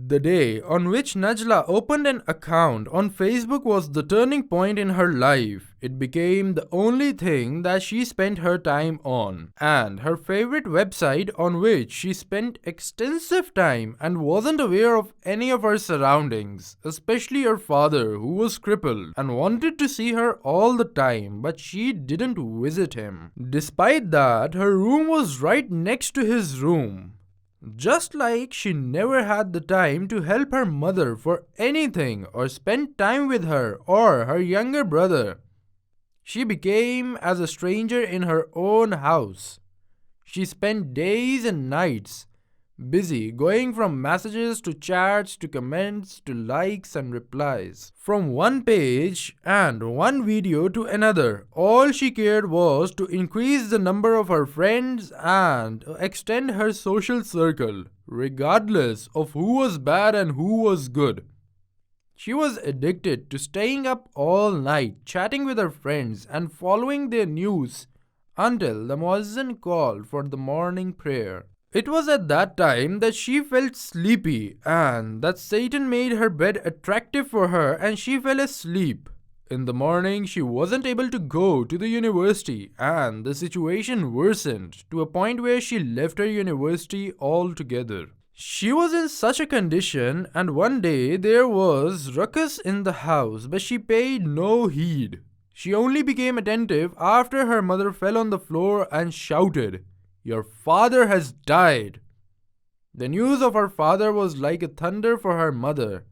The day on which Najla opened an account on Facebook was the turning point in her life. It became the only thing that she spent her time on, and her favorite website on which she spent extensive time and wasn't aware of any of her surroundings, especially her father, who was crippled and wanted to see her all the time, but she didn't visit him. Despite that, her room was right next to his room. Just like she never had the time to help her mother for anything or spend time with her or her younger brother, she became as a stranger in her own house. She spent days and nights busy going from messages to chats to comments to likes and replies. From one page and one video to another, all she cared was to increase the number of her friends and extend her social circle, regardless of who was bad and who was good. She was addicted to staying up all night, chatting with her friends and following their news until the muezzin called for the morning prayer. It was at that time that she felt sleepy and that Satan made her bed attractive for her and she fell asleep. In the morning, she wasn't able to go to the university and the situation worsened to a point where she left her university altogether. She was in such a condition, and one day there was ruckus in the house, but she paid no heed. She only became attentive after her mother fell on the floor and shouted, "Your father has died." The news of her father was like a thunder for her mother,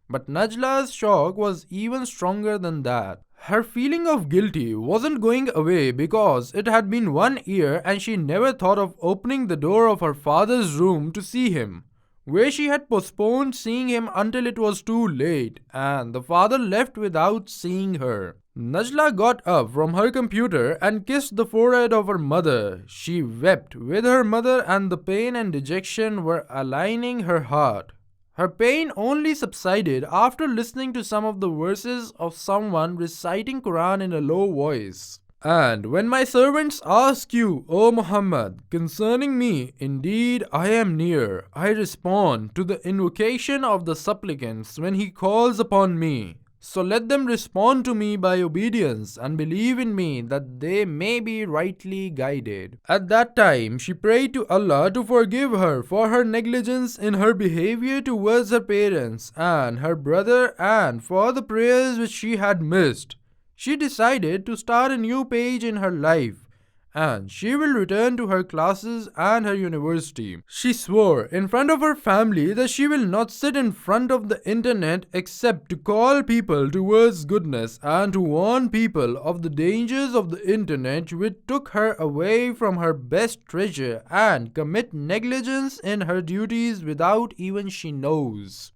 but Najla's shock was even stronger than that. Her feeling of guilty wasn't going away because it had been 1 year and she never thought of opening the door of her father's room to see him, where she had postponed seeing him until it was too late and the father left without seeing her. Najla got up from her computer and kissed the forehead of her mother. She wept with her mother and the pain and dejection were aligning her heart. Her pain only subsided after listening to some of the verses of someone reciting Quran in a low voice. "And when my servants ask you, O Muhammad, concerning me, indeed I am near. I respond to the invocation of the supplicants when he calls upon me. So let them respond to me by obedience and believe in me that they may be rightly guided." At that time, she prayed to Allah to forgive her for her negligence in her behavior towards her parents and her brother and for the prayers which she had missed. She decided to start a new page in her life and she will return to her classes and her university. She swore in front of her family that she will not sit in front of the internet except to call people towards goodness and to warn people of the dangers of the internet which took her away from her best treasure and commit negligence in her duties without even she knows.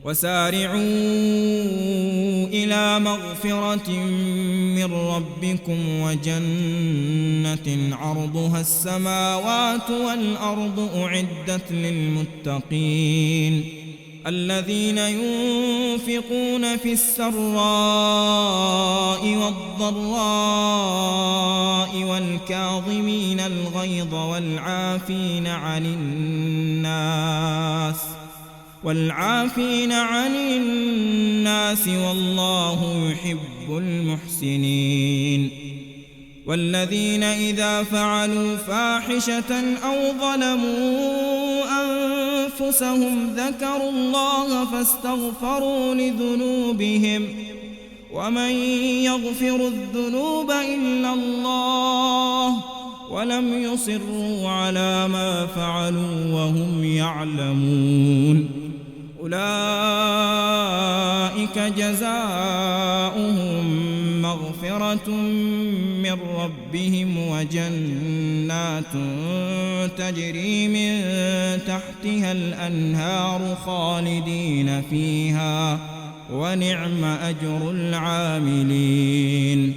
وسارعوا إلى مغفرة من ربكم وجنة عرضها السماوات والأرض أعدت للمتقين الذين ينفقون في السراء والضراء والكاظمين الغيظ والعافين عن الناس والله يحب المحسنين والذين إذا فعلوا فاحشة أو ظلموا أنفسهم ذكروا الله فاستغفروا لذنوبهم ومن يغفر الذنوب إلا الله ولم يصروا على ما فعلوا وهم يعلمون أولئك جزاؤهم مغفرة من ربهم وجنات تجري من تحتها الأنهار خالدين فيها ونعم أجر العاملين.